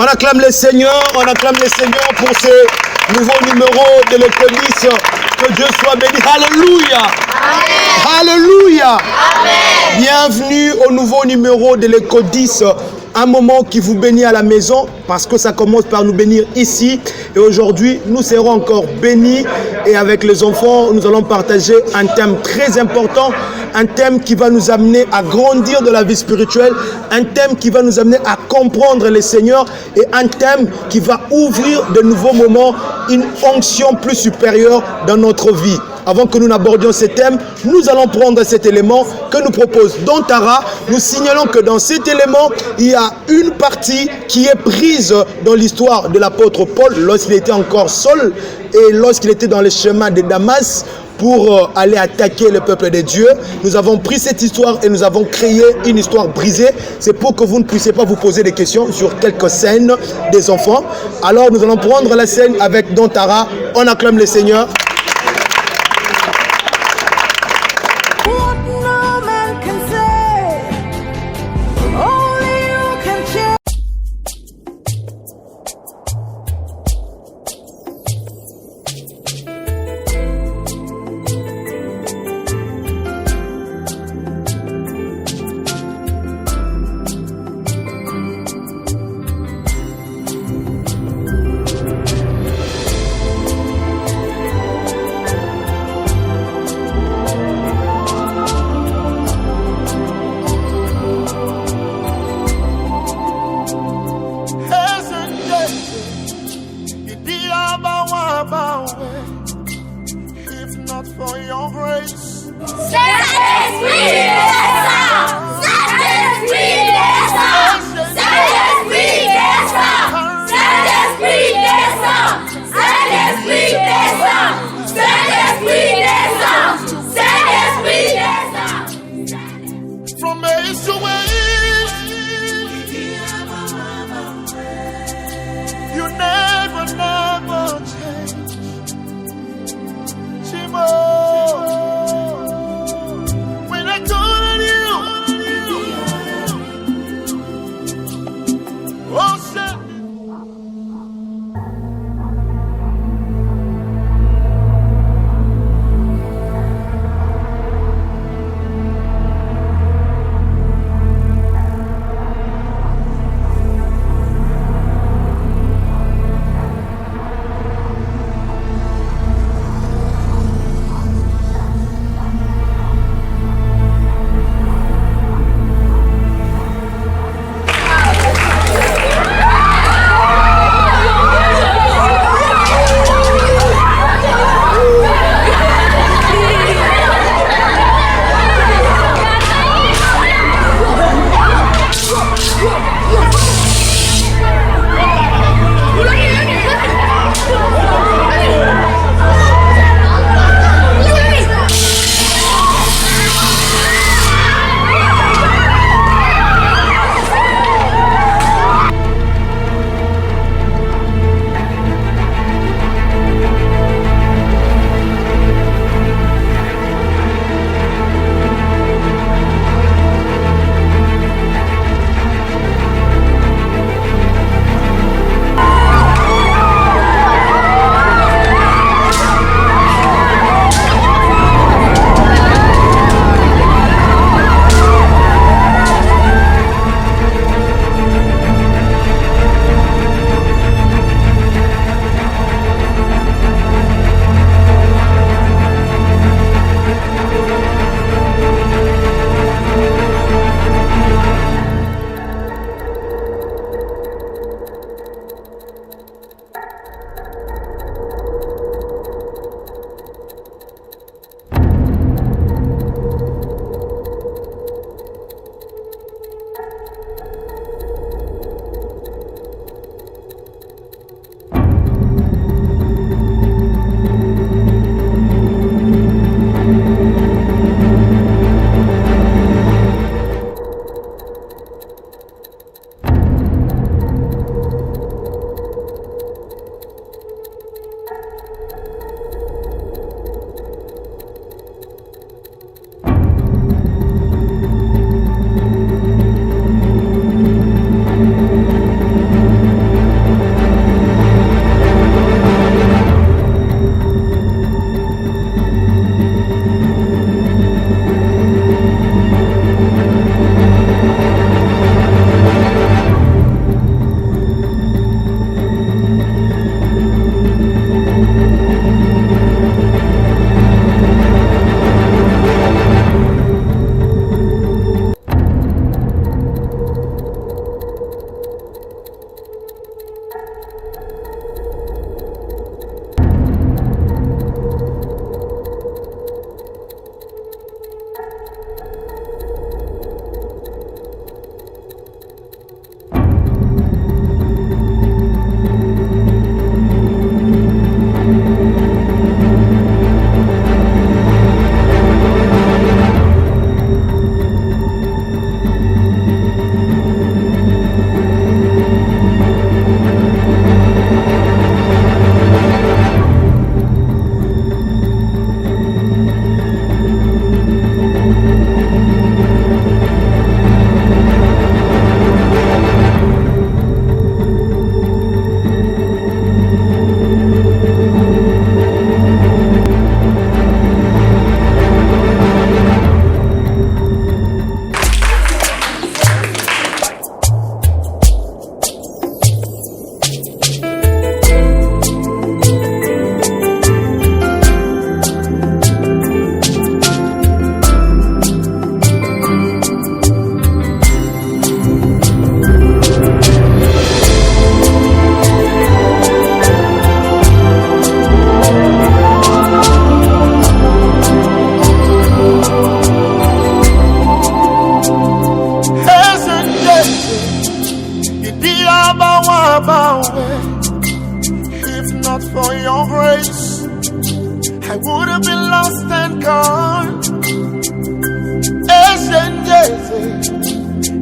On acclame le Seigneur pour ce nouveau numéro de l'Écolis. Que Dieu soit béni. Alléluia. Amen. Alléluia. Amen. Bienvenue au nouveau numéro de l'Écolis. Un moment qui vous bénit à la maison, parce que ça commence par nous bénir ici. Et aujourd'hui, nous serons encore bénis. Et avec les enfants, nous allons partager un thème très important. Un thème qui va nous amener à grandir de la vie spirituelle. Un thème qui va nous amener à comprendre le Seigneur. Et un thème qui va ouvrir de nouveaux moments, une onction plus supérieure dans notre vie. Avant que nous n'abordions ce thème, nous allons prendre cet élément que nous propose Don Tara. Nous signalons que dans cet élément, il y a une partie qui est prise dans l'histoire de l'apôtre Paul lorsqu'il était encore seul et lorsqu'il était dans le chemin de Damas pour aller attaquer le peuple de Dieu. Nous avons pris cette histoire et nous avons créé une histoire brisée. C'est pour que vous ne puissiez pas vous poser des questions sur quelques scènes des enfants. Alors nous allons prendre la scène avec Don Tara. On acclame le Seigneur.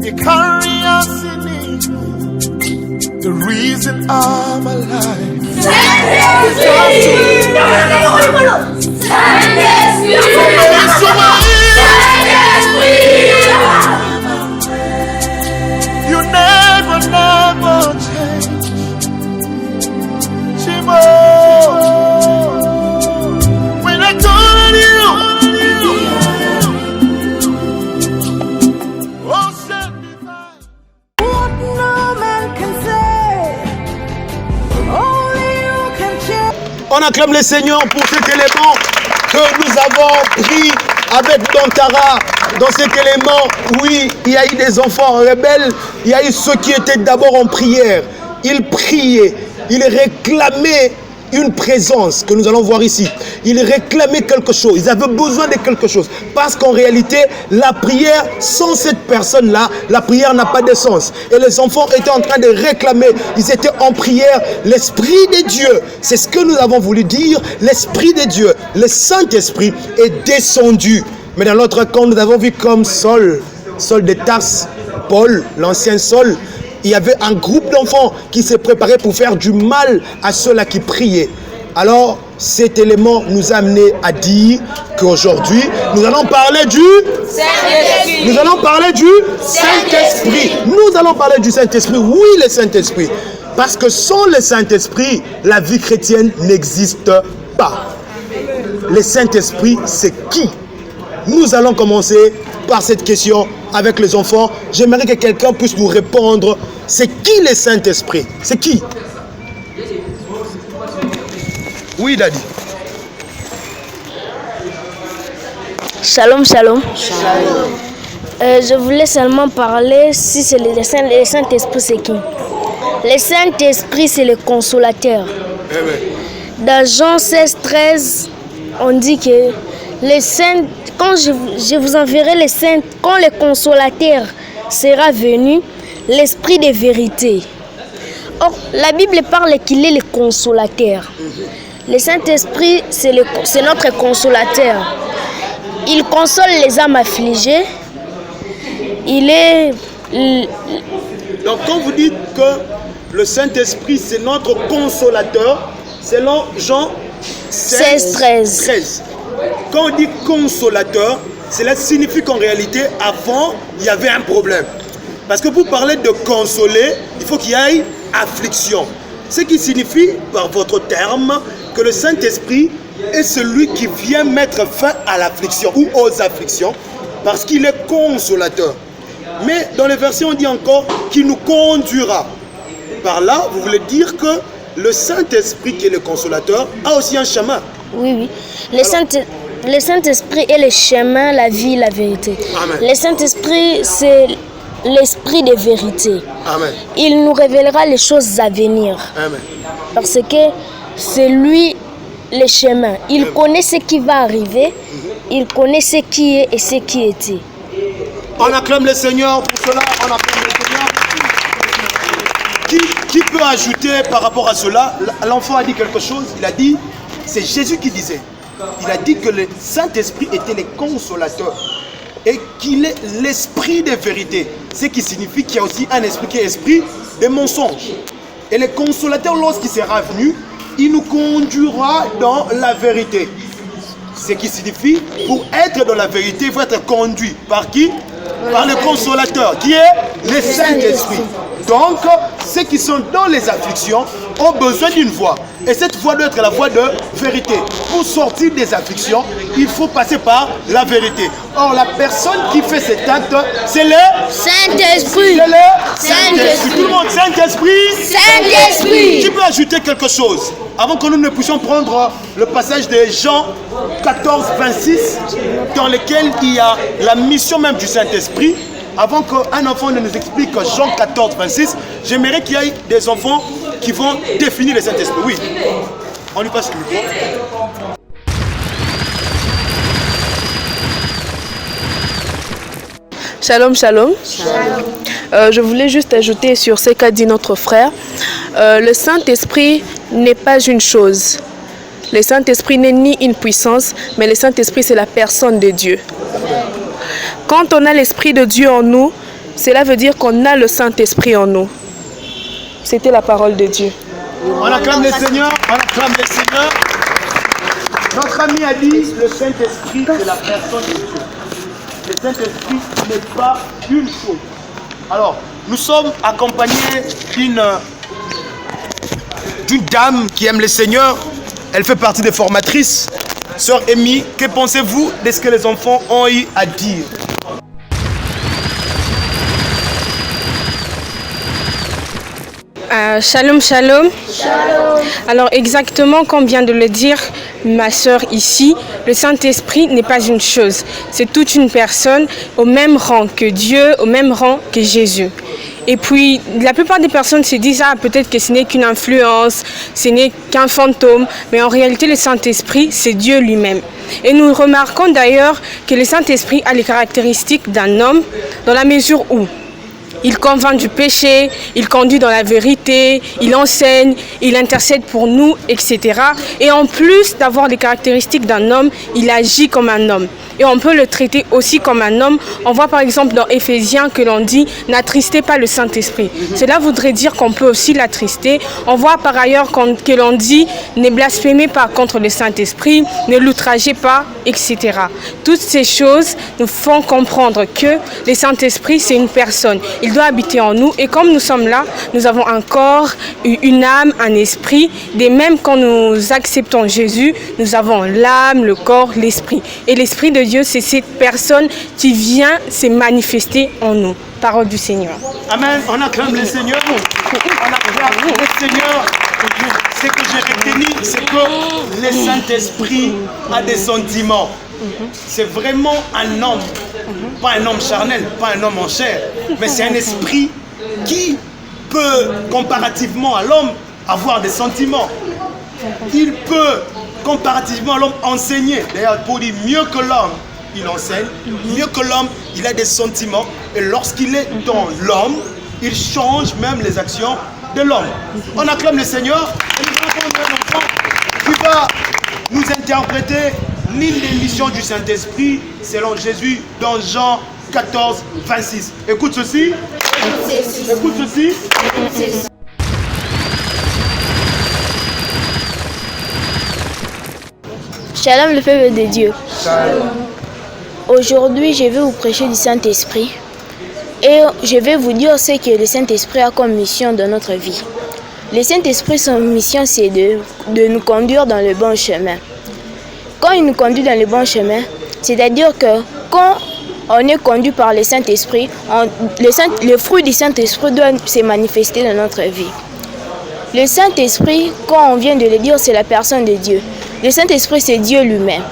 You carry us in it, the reason of my life. You never change. Shimo, when I call on you, oh, set me free. What no man can say, only you can change. On acclame le Seigneur pour cet élément que nous avons pris avec Dantara. Dans cet élément, oui, il y a eu des enfants rebelles, il y a eu ceux qui étaient d'abord en prière. Ils priaient, ils réclamaient une présence que nous allons voir ici. Ils réclamaient quelque chose, ils avaient besoin de quelque chose. Parce qu'en réalité, la prière, sans cette personne-là, la prière n'a pas de sens. Et les enfants étaient en train de réclamer, ils étaient en prière. L'Esprit de Dieu, c'est ce que nous avons voulu dire, l'Esprit de Dieu, le Saint-Esprit est descendu. Mais dans l'autre camp, nous avons vu comme Saul de Tarse, Paul, l'ancien Saul, il y avait un groupe d'enfants qui se préparaient pour faire du mal à ceux-là qui priaient. Alors, cet élément nous a amené à dire qu'aujourd'hui, nous allons parler du Saint-Esprit. Nous allons parler du Saint-Esprit. Nous allons parler du Saint-Esprit. Oui, le Saint-Esprit. Parce que sans le Saint-Esprit, la vie chrétienne n'existe pas. Le Saint-Esprit, c'est qui? Nous allons commencer par cette question avec les enfants. J'aimerais que quelqu'un puisse nous répondre. C'est qui le Saint-Esprit? C'est qui? Oui, Daddy. Shalom, shalom. Je voulais seulement parler si c'est le Saint-Esprit, c'est qui? Le Saint-Esprit, c'est le consolateur. Amen. Dans Jean 16, 13, on dit que le Saint, quand je vous enverrai le Saint, quand le consolateur sera venu, l'Esprit de vérité. Or, la Bible parle qu'il est le consolateur. Le Saint-Esprit, c'est notre consolateur. Il console les âmes affligées. Il est... Donc, quand vous dites que le Saint-Esprit, c'est notre consolateur, selon Jean 16, 13. Quand on dit consolateur, cela signifie qu'en réalité, avant, il y avait un problème. Parce que pour parler de consoler, il faut qu'il y ait affliction. Ce qui signifie, par votre terme, que le Saint-Esprit est celui qui vient mettre fin à l'affliction ou aux afflictions, parce qu'il est consolateur. Mais dans les versets, on dit encore qu'il nous conduira. Par là, vous voulez dire que le Saint-Esprit, qui est le consolateur, a aussi un chemin. Oui. Le Saint-Esprit est le chemin, la vie, la vérité. Amen. Le Saint-Esprit, c'est l'Esprit de vérité. Amen. Il nous révélera les choses à venir. Amen. Parce que c'est lui le chemin. Il connaît ce qui va arriver. Il connaît ce qui est et ce qui était. On acclame le Seigneur pour cela. On acclame le Seigneur. Qui peut ajouter par rapport à cela? L'enfant a dit quelque chose. Il a dit, c'est Jésus qui disait. Il a dit que le Saint-Esprit était le consolateur et qu'il est l'esprit de vérité. Ce qui signifie qu'il y a aussi un esprit qui est esprit de mensonge. Et le consolateur, lorsqu'il sera venu, il nous conduira dans la vérité. Ce qui signifie, pour être dans la vérité, il faut être conduit par qui? Par le consolateur, qui est le Saint-Esprit. Donc, ceux qui sont dans les afflictions ont besoin d'une voie. Et cette voie doit être la voie de vérité. Pour sortir des afflictions, il faut passer par la vérité. Or, la personne qui fait cet acte, c'est le Saint-Esprit. C'est le Saint-Esprit. Tout le monde, Saint-Esprit. Saint-Esprit. Qui peut ajouter quelque chose avant que nous ne puissions prendre le passage de Jean 14, 26, dans lequel il y a la mission même du Saint-Esprit. Avant qu'un enfant ne nous explique Jean 14, 26, j'aimerais qu'il y ait des enfants qui vont définir le Saint-Esprit. Oui, on lui passe le micro. Shalom, shalom. Je voulais juste ajouter sur ce qu'a dit notre frère. Le Saint-Esprit n'est pas une chose. Le Saint-Esprit n'est ni une puissance, mais le Saint-Esprit, c'est la personne de Dieu. Quand on a l'Esprit de Dieu en nous, cela veut dire qu'on a le Saint-Esprit en nous. C'était la parole de Dieu. On acclame le Seigneur, on acclame le Seigneur. Notre ami a dit, le Saint-Esprit, c'est la personne de Dieu. Le Saint-Esprit n'est pas une chose. Alors, nous sommes accompagnés d'une dame qui aime le Seigneur. Elle fait partie des formatrices. Sœur Amy, que pensez-vous de ce que les enfants ont eu à dire? Shalom, shalom. Shalom. Alors exactement comme vient de le dire ma sœur ici, le Saint-Esprit n'est pas une chose. C'est toute une personne au même rang que Dieu, au même rang que Jésus. Et puis, la plupart des personnes se disent « Ah, peut-être que ce n'est qu'une influence, ce n'est qu'un fantôme. » Mais en réalité, le Saint-Esprit, c'est Dieu lui-même. Et nous remarquons d'ailleurs que le Saint-Esprit a les caractéristiques d'un homme dans la mesure où il convainc du péché, il conduit dans la vérité, il enseigne, il intercède pour nous, etc. Et en plus d'avoir les caractéristiques d'un homme, il agit comme un homme. Et on peut le traiter aussi comme un homme. On voit par exemple dans Éphésiens que l'on dit « N'attristez pas le Saint-Esprit ». Cela voudrait dire qu'on peut aussi l'attrister. On voit par ailleurs que l'on dit « Ne blasphémez pas contre le Saint-Esprit, ne l'outragez pas », etc. Toutes ces choses nous font comprendre que le Saint-Esprit, c'est une personne. Il doit habiter en nous et comme nous sommes là, nous avons un corps, une âme, un esprit. De même quand nous acceptons Jésus, nous avons l'âme, le corps, l'esprit. Et l'Esprit de Dieu, c'est cette personne qui vient se manifester en nous. Parole du Seigneur. Amen. On acclame le Seigneur. On acclame le Seigneur. Ce que j'ai retenu, c'est que le Saint-Esprit a des sentiments. C'est vraiment un homme, pas un homme charnel, pas un homme en chair, mais c'est un esprit qui peut, comparativement à l'homme, avoir des sentiments. Il peut, comparativement à l'homme, enseigner. D'ailleurs, pour dire mieux que l'homme, il enseigne. Mieux que l'homme, il a des sentiments. Et lorsqu'il est dans l'homme, il change même les actions de l'homme. On acclame le Seigneur et nous avons un enfant qui va nous interpréter l'île des missions du Saint-Esprit selon Jésus dans Jean 14, 26. Écoute ceci. Écoute ceci. Shalom le peuple de Dieu. Aujourd'hui, je vais vous prêcher du Saint-Esprit. Et je vais vous dire ce que le Saint-Esprit a comme mission dans notre vie. Le Saint-Esprit, son mission, c'est de nous conduire dans le bon chemin. Quand il nous conduit dans le bon chemin, c'est-à-dire que quand on est conduit par le Saint-Esprit, le fruit du Saint-Esprit doit se manifester dans notre vie. Le Saint-Esprit, quand on vient de le dire, c'est la personne de Dieu. Le Saint-Esprit, c'est Dieu lui-même.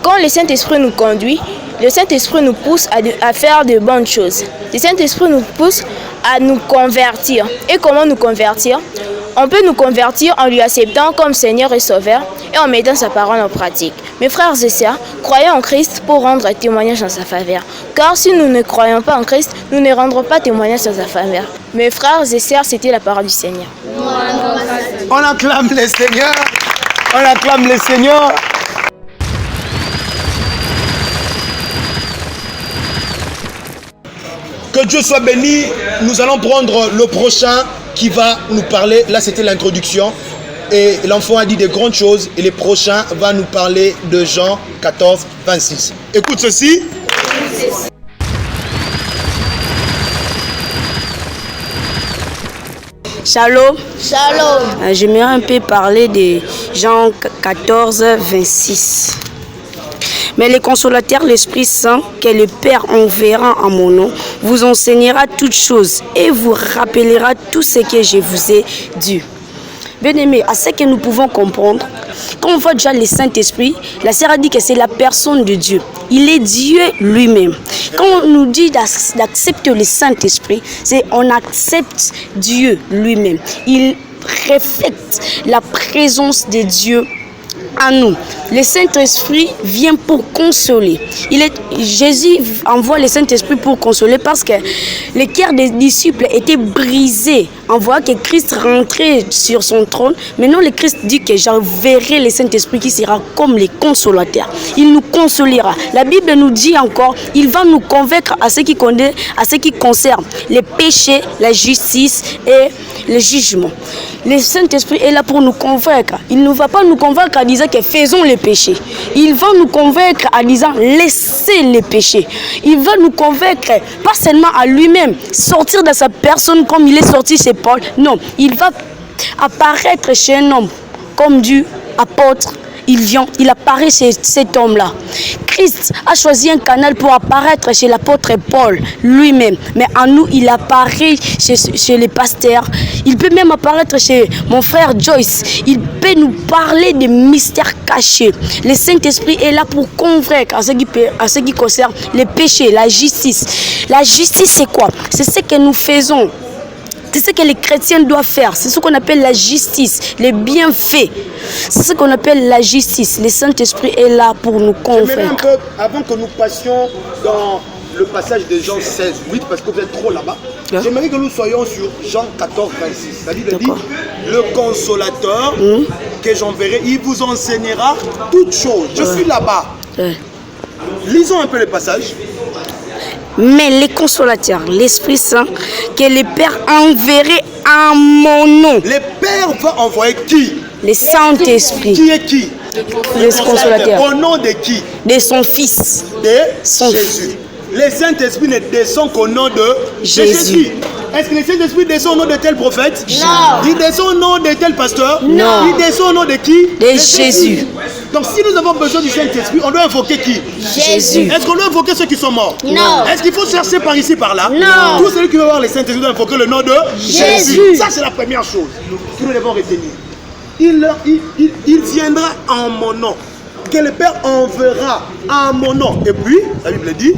Quand le Saint-Esprit nous conduit, le Saint-Esprit nous pousse à faire de bonnes choses. Le Saint-Esprit nous pousse à nous convertir. Et comment nous convertir? On peut nous convertir en lui acceptant comme Seigneur et Sauveur et en mettant sa parole en pratique. Mes frères et sœurs, croyons en Christ pour rendre témoignage en sa faveur. Car si nous ne croyons pas en Christ, nous ne rendrons pas témoignage en sa faveur. Mes frères et sœurs, c'était la parole du Seigneur. On acclame le Seigneur. On acclame le Seigneur. Que Dieu soit béni. Nous allons prendre le prochain qui va nous parler. Là, c'était l'introduction. Et l'enfant a dit de grandes choses. Et le prochain va nous parler de Jean 14, 26. Écoute ceci. Shalom. Shalom. J'aimerais un peu parler de Jean 14, 26. Mais le consolateur, l'Esprit Saint, que le Père enverra en mon nom, vous enseignera toutes choses et vous rappellera tout ce que je vous ai dit. Bien aimé, à ce que nous pouvons comprendre, quand on voit déjà le Saint-Esprit, la sœur a dit que c'est la personne de Dieu. Il est Dieu lui-même. Quand on nous dit d'accepter le Saint-Esprit, c'est on accepte Dieu lui-même. Il reflète la présence de Dieu à nous. Le Saint-Esprit vient pour consoler. Jésus envoie le Saint-Esprit pour consoler parce que le cœur des disciples était brisé. On voit que Christ rentrait sur son trône. Maintenant, le Christ dit que j'enverrai le Saint-Esprit qui sera comme les consolateurs. Il nous consolera. La Bible nous dit encore, il va nous convaincre à ce qui concerne les péchés, la justice et le jugement. Le Saint-Esprit est là pour nous convaincre. Il ne va pas nous convaincre en disant que faisons les péchés. Il va nous convaincre en disant laissez les péchés. Il va nous convaincre pas seulement à lui-même, sortir de sa personne comme il est sorti chez Paul. Non, il va apparaître chez un homme comme Dieu, apôtre. Il apparaît chez cet homme-là. Christ a choisi un canal pour apparaître chez l'apôtre Paul lui-même. Mais en nous, il apparaît chez les pasteurs. Il peut même apparaître chez mon frère Joyce. Il peut nous parler des mystères cachés. Le Saint-Esprit est là pour convaincre à ce qui concerne les péchés, la justice. La justice, c'est quoi? C'est ce que nous faisons. C'est ce que les chrétiens doivent faire. C'est ce qu'on appelle la justice, les bienfaits. C'est ce qu'on appelle la justice. Le Saint-Esprit est là pour nous convaincre. Un peu, avant que nous passions dans le passage de Jean 16, 8, parce que vous êtes trop là-bas, j'aimerais que nous soyons sur Jean 14, 26. La Bible dit, le consolateur que j'enverrai, il vous enseignera toutes choses. Je suis là-bas. Lisons un peu le passage. Mais les consolateurs, l'Esprit Saint, que le Père enverrait en mon nom. Le Père va envoyer qui? Le Saint-Esprit. Qui est qui? Le consolateur. Au nom de qui? De son Fils. De Jésus. Le Saint-Esprit ne descend qu'au nom de Jésus. Est-ce que le Saint-Esprit descend au nom de tel prophète? Non. Il descend au nom de tel pasteur? Non. Il descend au nom de qui? De Jésus. Donc si nous avons besoin du Saint-Esprit, on doit invoquer qui? Jésus. Est-ce qu'on doit invoquer ceux qui sont morts? Non. Est-ce qu'il faut chercher par ici, par là? Non. Tout celui qui veut voir le Saint-Esprit doit invoquer le nom de Jésus. Ça, c'est la première chose que nous devons retenir. Il viendra en mon nom. Que le Père enverra en mon nom. Et puis, la Bible dit...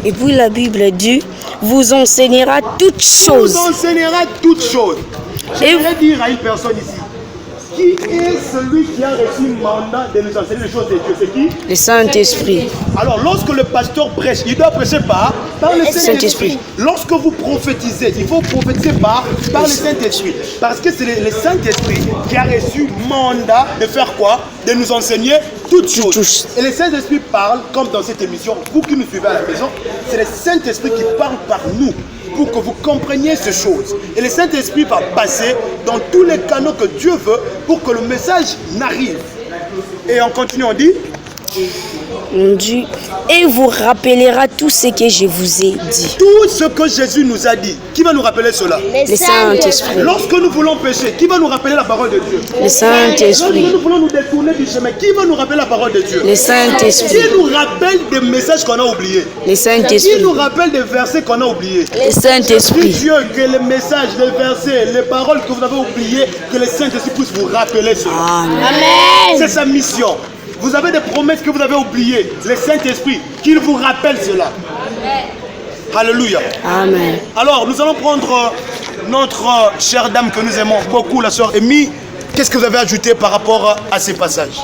Et puis la Bible dit, vous enseignera toutes choses. Vous enseignera toutes choses. Je voudrais dire à une personne ici, qui est celui qui a reçu le mandat de nous enseigner les choses de Dieu? C'est qui? Le Saint-Esprit. Alors, lorsque le pasteur prêche, il doit prêcher par le Saint-Esprit. Lorsque vous prophétisez, il faut prophétiser par le Saint-Esprit. Parce que c'est le Saint-Esprit qui a reçu le mandat de faire quoi? De nous enseigner toutes choses. Et le Saint-Esprit parle, comme dans cette émission, vous qui nous suivez à la maison, c'est le Saint-Esprit qui parle par nous pour que vous compreniez ces choses. Et le Saint-Esprit va passer dans tous les canaux que Dieu veut pour que le message n'arrive. Et on continue, on dit... On dit, et vous rappellera tout ce que je vous ai dit. Tout ce que Jésus nous a dit, qui va nous rappeler cela? Le Saint-Esprit. Lorsque nous voulons pécher, qui va nous rappeler la parole de Dieu? Le Saint-Esprit. Lorsque nous voulons nous détourner du chemin, qui va nous rappeler la parole de Dieu? Le Saint-Esprit. Qui nous rappelle des messages qu'on a oubliés? Le Saint-Esprit. Qui nous rappelle des versets qu'on a oubliés? Le Saint-Esprit. Dieu, que les messages, les versets, les paroles que vous avez oubliées, que le Saint-Esprit puisse vous rappeler cela. Amen. C'est sa mission. Vous avez des promesses que vous avez oubliées. Le Saint-Esprit, qu'il vous rappelle cela. Alléluia. Amen. Alors, nous allons prendre notre chère dame que nous aimons beaucoup, la sœur Amy. Qu'est-ce que vous avez ajouté par rapport à ces passages?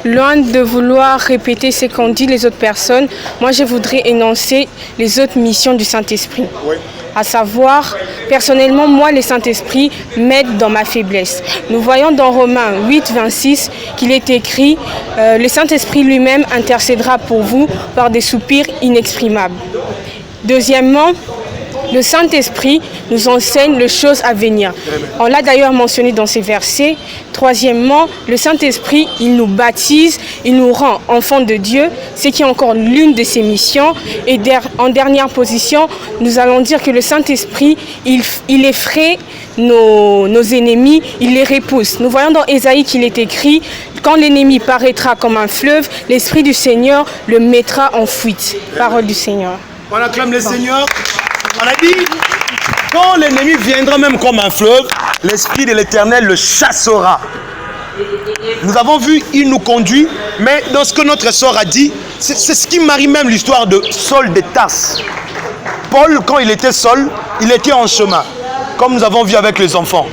Loin de vouloir répéter ce qu'ont dit les autres personnes, moi je voudrais énoncer les autres missions du Saint-Esprit. Oui. À savoir, personnellement, moi, le Saint-Esprit m'aide dans ma faiblesse. Nous voyons dans Romains 8, 26 qu'il est écrit « Le Saint-Esprit lui-même intercédera pour vous par des soupirs inexprimables ». Deuxièmement, le Saint-Esprit nous enseigne les choses à venir. On l'a d'ailleurs mentionné dans ces versets. Troisièmement, le Saint-Esprit, il nous baptise, il nous rend enfants de Dieu, ce qui est encore l'une de ses missions. Et en dernière position, nous allons dire que le Saint-Esprit, il effraie nos ennemis, il les repousse. Nous voyons dans Ésaïe qu'il est écrit « Quand l'ennemi paraîtra comme un fleuve, l'Esprit du Seigneur le mettra en fuite. » Parole du Seigneur. On acclame le Seigneur. On a dit, quand l'ennemi viendra même comme un fleuve, l'Esprit de l'Éternel le chassera. Nous avons vu, il nous conduit, mais dans ce que notre sœur a dit, c'est ce qui marie même l'histoire de Saul de Tarse. Paul, quand il était seul, il était en chemin, comme nous avons vu avec les enfants.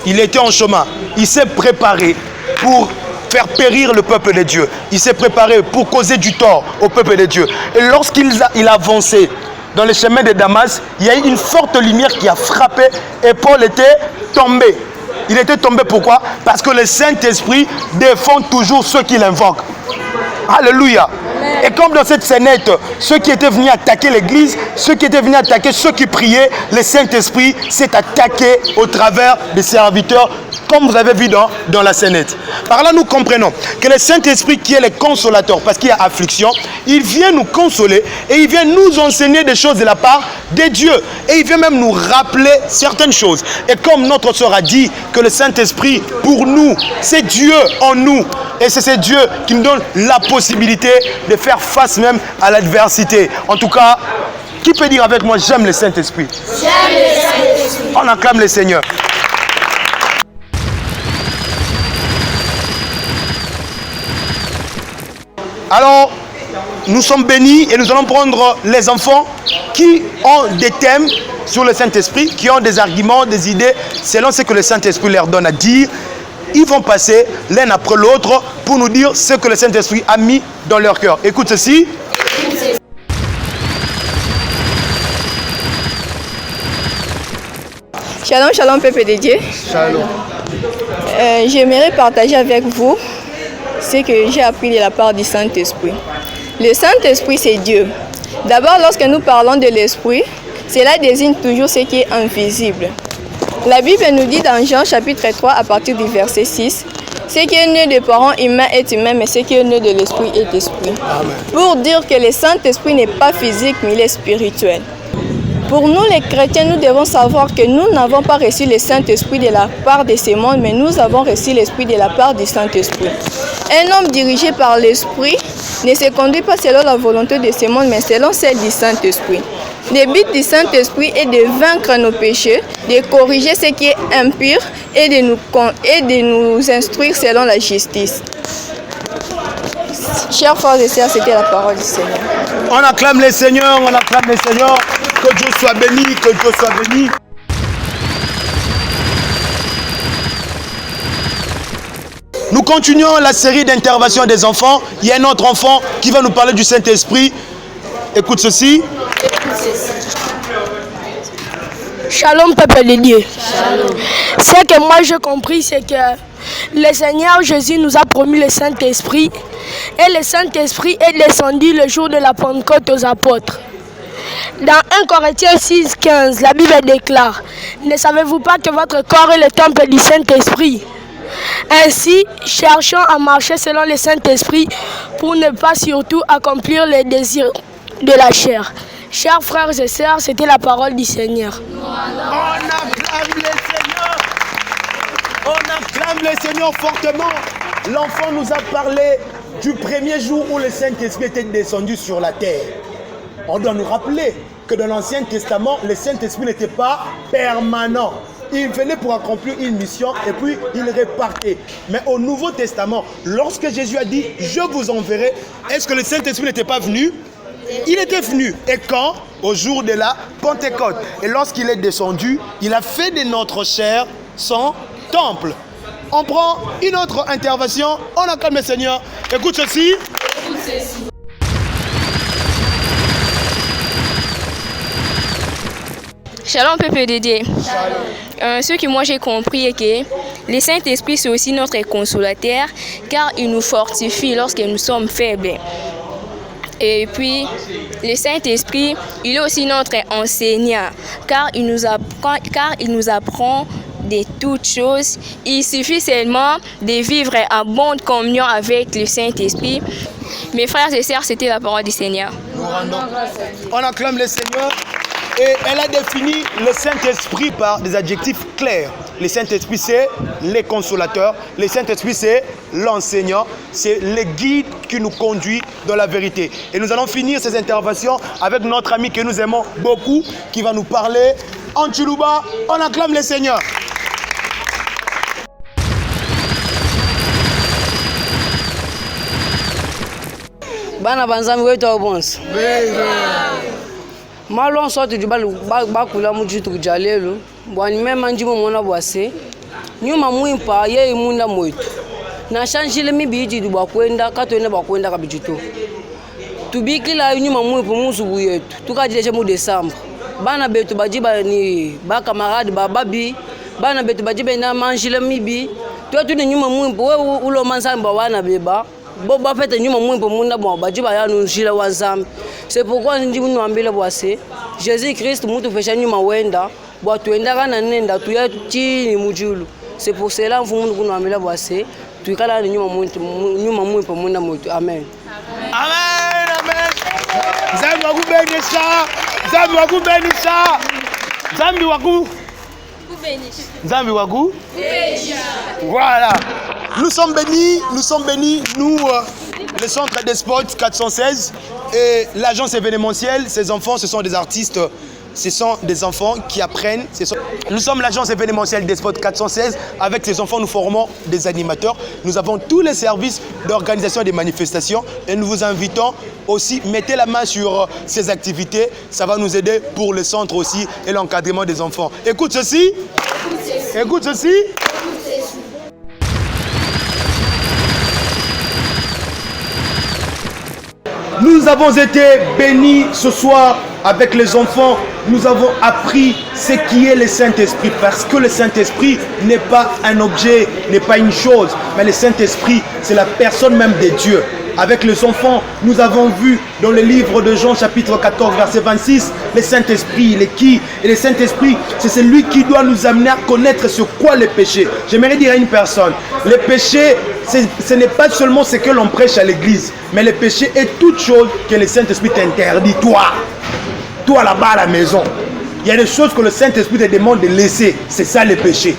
Il était en chemin, il s'est préparé, pour faire périr le peuple de Dieu. Il s'est préparé pour causer du tort au peuple de Dieu. Et lorsqu'il a avancé dans le chemin de Damas, il y a eu une forte lumière qui a frappé et Paul était tombé. Il était tombé pourquoi? Parce que le Saint-Esprit défend toujours ceux qui l'invoquent. Alléluia. Et comme dans cette scénette, ceux qui étaient venus attaquer l'église, ceux qui étaient venus attaquer ceux qui priaient, le Saint-Esprit s'est attaqué au travers des serviteurs, comme vous avez vu dans la scénette. Par là, nous comprenons que le Saint-Esprit qui est le consolateur, parce qu'il y a affliction, il vient nous consoler et il vient nous enseigner des choses de la part de Dieu. Et il vient même nous rappeler certaines choses. Et comme notre sœur a dit que le Saint-Esprit, pour nous, c'est Dieu en nous. Et c'est Dieu qui nous donne la possibilité de faire face même à l'adversité. En tout cas, qui peut dire avec moi, j'aime le Saint-Esprit? J'aime le Saint-Esprit. On acclame le Seigneur. Alors, nous sommes bénis et nous allons prendre les enfants qui ont des thèmes sur le Saint-Esprit, qui ont des arguments, des idées, selon ce que le Saint-Esprit leur donne à dire. Ils vont passer l'un après l'autre pour nous dire ce que le Saint-Esprit a mis dans leur cœur. Écoute ceci. Shalom, shalom, peuple de Dieu. Shalom. J'aimerais partager avec vous ce que j'ai appris de la part du Saint-Esprit. Le Saint-Esprit, c'est Dieu. D'abord, lorsque nous parlons de l'Esprit, cela désigne toujours ce qui est invisible. La Bible nous dit dans Jean chapitre 3 à partir du verset 6, ce qui est né des parents humains est humain, mais ce qui est né de l'Esprit est esprit. Amen. Pour dire que le Saint-Esprit n'est pas physique, mais il est spirituel. Pour nous les chrétiens, nous devons savoir que nous n'avons pas reçu le Saint-Esprit de la part de ce monde, mais nous avons reçu l'Esprit de la part du Saint-Esprit. Un homme dirigé par l'Esprit ne se conduit pas selon la volonté de ce monde, mais selon celle du Saint-Esprit. Le but du Saint-Esprit est de vaincre nos péchés, de corriger ce qui est impur et de nous instruire selon la justice. Chers frères et sœurs, c'était la parole du Seigneur. On acclame le Seigneur, on acclame le Seigneur. Que Dieu soit béni, que Dieu soit béni. Nous continuons la série d'interventions des enfants. Il y a un autre enfant qui va nous parler du Saint-Esprit. Écoute ceci. Shalom, peuple de Dieu. Ce que moi j'ai compris, c'est que le Seigneur Jésus nous a promis le Saint-Esprit. Et le Saint-Esprit est descendu le jour de la Pentecôte aux apôtres. Dans 1 Corinthiens 6, 15, la Bible déclare: ne savez-vous pas que votre corps est le temple du Saint-Esprit? Ainsi, cherchons à marcher selon le Saint-Esprit pour ne pas surtout accomplir les désirs de la chair. Chers frères et sœurs, c'était la parole du Seigneur. On acclame le Seigneur. On acclame le Seigneur fortement. L'enfant nous a parlé du premier jour où le Saint-Esprit était descendu sur la terre. On doit nous rappeler que dans l'Ancien Testament, le Saint-Esprit n'était pas permanent. Il venait pour accomplir une mission et puis il repartait. Mais au Nouveau Testament, lorsque Jésus a dit « Je vous enverrai », est-ce que le Saint-Esprit n'était pas venu? Il était venu. Et quand? Au jour de la Pentecôte. Et lorsqu'il est descendu, il a fait de notre chair son temple. On prend une autre intervention. On acclame le Seigneur. Écoute ceci. Shalom, peuple de Dieu. Ce que moi j'ai compris est que le Saint-Esprit c'est aussi notre consolateur car il nous fortifie lorsque nous sommes faibles. Et puis, le Saint-Esprit, il est aussi notre enseignant car il nous apprend de toutes choses. Il suffit seulement de vivre en bonne communion avec le Saint-Esprit. Mes frères et sœurs, c'était la parole du Seigneur. On acclame le Seigneur. Et elle a défini le Saint-Esprit par des adjectifs clairs. Le Saint-Esprit, c'est le consolateur. Le Saint-Esprit, c'est l'enseignant. C'est le guide qui nous conduit dans la vérité. Et nous allons finir ces interventions avec notre ami que nous aimons beaucoup, qui va nous parler en Chiluba. On acclame le Seigneur. Bana banzami wetu obonso. Malo sorte du bakula mujitu kujalelo. Bwani mema njimo mona bwase. Nyuma muimpa ye imunda moitu. na chanjile mibiji du bakwenda katwenda bakwenda kabijito tubikila nyuma mwepo musubu yetu tukajileje mu Desemba bana betu bajiba ni ba camarade bababi bana betu bajiba na manjile mibi tu ni nyuma mwepo we ulo mansamba wana beba bo ba fete nyuma mwepo munda bo bajiba ya nujila wazam. C'est pourquoi ndi nous ambile boase Jésus Christ mutu fesha nyuma wenda bo tuenda kana nenda tuya chini mujulu. C'est pour cela mfumu nous ambile boase tuikala nyuma mwepo munda moto. Amen. Amen, amen. Zambi wakubenisha. Zambi wakubenisha. Zambi waku. Voilà. Nous sommes bénis, nous, le centre des sports 416 et l'agence événementielle. Ces enfants, ce sont des artistes. Ce sont des enfants qui apprennent. Nous sommes l'agence événementielle des Spots 416. Avec ces enfants, nous formons des animateurs. Nous avons tous les services d'organisation des manifestations. Et nous vous invitons aussi, mettez la main sur ces activités. Ça va nous aider pour le centre aussi et l'encadrement des enfants. Écoute ceci. Écoute ceci. Nous avons été bénis ce soir avec les enfants. Nous avons appris ce qui est le Saint-Esprit. Parce que le Saint-Esprit n'est pas un objet, n'est pas une chose. Mais le Saint-Esprit, c'est la personne même de Dieu. Avec les enfants, nous avons vu dans le livre de Jean chapitre 14 verset 26, le Saint-Esprit, il est qui? Et le Saint-Esprit, c'est celui qui doit nous amener à connaître ce qu'est le péché. J'aimerais dire à une personne, le péché, ce n'est pas seulement ce que l'on prêche à l'église, mais le péché est toute chose que le Saint-Esprit t'interdit. Toi là-bas à la maison, il y a des choses que le Saint-Esprit te demande de laisser. C'est ça le péché.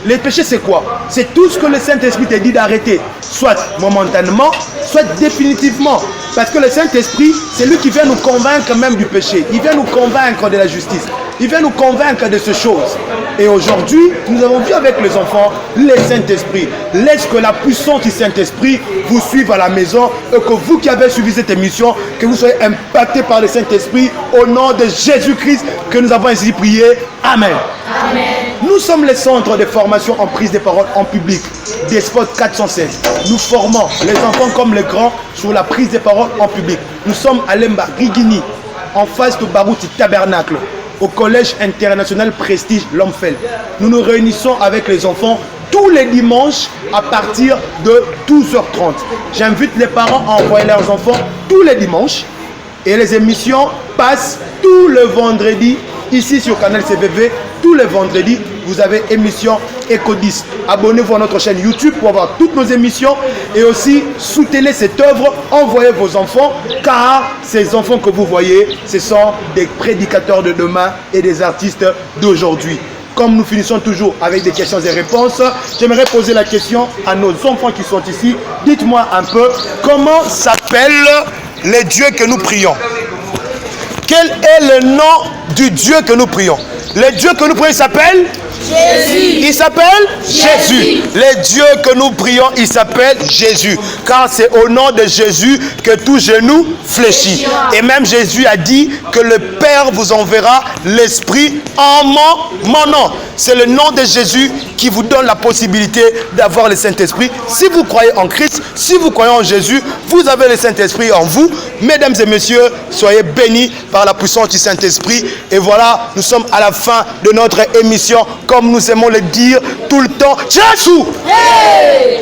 Le péché, c'est quoi? C'est tout ce que le Saint-Esprit te dit d'arrêter, soit momentanément, soit définitivement. Parce que le Saint-Esprit, c'est lui qui vient nous convaincre même du péché. Il vient nous convaincre de la justice. Il vient nous convaincre de ces choses. Et aujourd'hui, nous avons vu avec les enfants le Saint-Esprit. Laisse que la puissance du Saint-Esprit vous suive à la maison et que vous qui avez suivi cette émission, que vous soyez impactés par le Saint-Esprit au nom de Jésus-Christ que nous avons ainsi prié. Amen. Amen. Nous sommes le centre de formation en prise de parole en public des Spots 416. Nous formons les enfants comme les grands sur la prise de parole en public. Nous sommes à Lemba, Rigini, en face de Barouti Tabernacle, au Collège international Prestige Lomfel. Nous nous réunissons avec les enfants tous les dimanches à partir de 12h30. J'invite les parents à envoyer leurs enfants tous les dimanches et les émissions passent tous les vendredis ici sur Canal CVV. Tous les vendredis, vous avez émission Eco 10. Abonnez-vous à notre chaîne YouTube pour avoir toutes nos émissions et aussi soutenez cette œuvre. Envoyez vos enfants car ces enfants que vous voyez, ce sont des prédicateurs de demain et des artistes d'aujourd'hui. Comme nous finissons toujours avec des questions et réponses, j'aimerais poser la question à nos enfants qui sont ici. Dites-moi un peu, comment s'appellent les dieux que nous prions? Quel est le nom du Dieu que nous prions? Le Dieu que nous prions s'appelle Jésus. Il s'appelle Jésus. Le Dieu que nous prions, il s'appelle Jésus. Car c'est au nom de Jésus que tout genou fléchit. Et même Jésus a dit que le Père vous enverra l'Esprit en mon nom. C'est le nom de Jésus qui vous donne la possibilité d'avoir le Saint-Esprit. Si vous croyez en Christ, si vous croyez en Jésus, vous avez le Saint-Esprit en vous. Mesdames et messieurs, soyez bénis par la puissance du Saint-Esprit. Et voilà, nous sommes à la fin de notre émission. Comme nous aimons le dire tout le temps, Jésus! Hey!